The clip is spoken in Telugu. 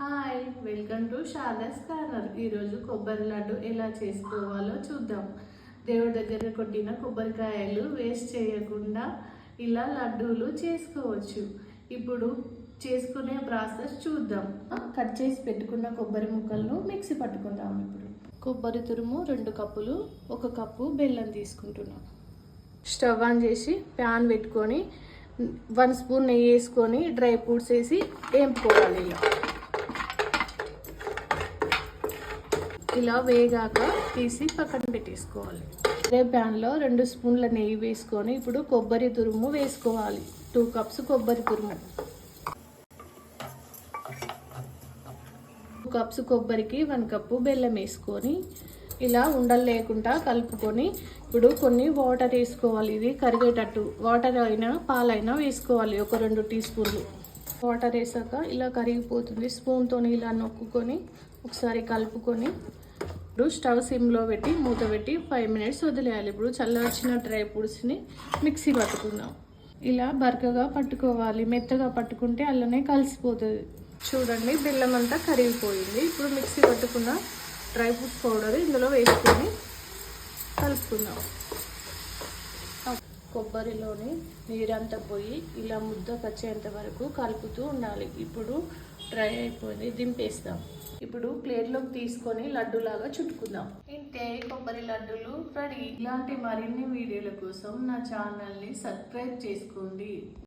Hi, welcome to Sharada's corner. ఈరోజు కొబ్బరి లడ్డు ఎలా చేసుకోవాలో చూద్దాం. దేవుడి దగ్గర కొట్టిన కొబ్బరికాయలు వేస్ట్ చేయకుండా ఇలా లడ్డూలు చేసుకోవచ్చు. ఇప్పుడు చేసుకునే ప్రాసెస్ చూద్దాం. కట్ చేసి పెట్టుకున్న కొబ్బరి ముక్కలను మిక్సీ పట్టుకుందాం. ఇప్పుడు కొబ్బరి తురుము 2 కప్పులు, 1 కప్పు బెల్లం తీసుకుంటున్నాం. స్టవ్ ఆన్ చేసి ప్యాన్ పెట్టుకొని 1 స్పూన్ నెయ్యి వేసుకొని డ్రై ఫ్రూట్స్ వేసి వేపుకోవాలి. ఇలా వేగాక తీసి పక్కన పెట్టేసుకోవాలి. అదే ప్యాన్లో 2 స్పూన్ల నెయ్యి వేసుకొని ఇప్పుడు కొబ్బరి తురుము వేసుకోవాలి. 2 కప్స్ కొబ్బరి తురుము. 2 కప్స్ కొబ్బరికి 1 కప్పు బెల్లం వేసుకొని ఇలా ఉండలు లేకుండా కలుపుకొని ఇప్పుడు కొన్ని వాటర్ వేసుకోవాలి. ఇది కరిగేటట్టు వాటర్ అయినా పాలైనా వేసుకోవాలి. ఒక 2 టీ స్పూన్లు వాటర్ వేసాక ఇలా కరిగిపోతుంది. స్పూన్తో ఇలా నొక్కుకొని ఒకసారి కలుపుకొని ఇప్పుడు స్టవ్ సిమ్లో పెట్టి మూత పెట్టి 5 మినిట్స్ వదిలేయాలి. ఇప్పుడు చల్లవచ్చిన డ్రై ఫ్రూట్స్ని మిక్సీ పట్టుకుందాం. ఇలా బరకగా పట్టుకోవాలి. మెత్తగా పట్టుకుంటే అల్లనే కలిసిపోతుంది. చూడండి, బెల్లం అంతా కరిగిపోయింది. ఇప్పుడు మిక్సీ పట్టుకున్న డ్రై ఫ్రూట్స్ పౌడర్ ఇందులో వేసుకొని కలుపుకుందాం. కొబ్బరిలోని నీరంతా పోయి ఇలా ముద్ద వచ్చేంత వరకు కలుపుతూ ఉండాలి. ఇప్పుడు డ్రై అయిపోయింది, దింపేస్తాం. ఇప్పుడు ప్లేట్లోకి తీసుకొని లడ్డూలాగా చుట్టుకుందాం. ఇంతే, కొబ్బరి లడ్డూలు రెడీ. ఇలాంటి మరిన్ని వీడియోల కోసం నా ఛానల్ని సబ్స్క్రైబ్ చేసుకోండి.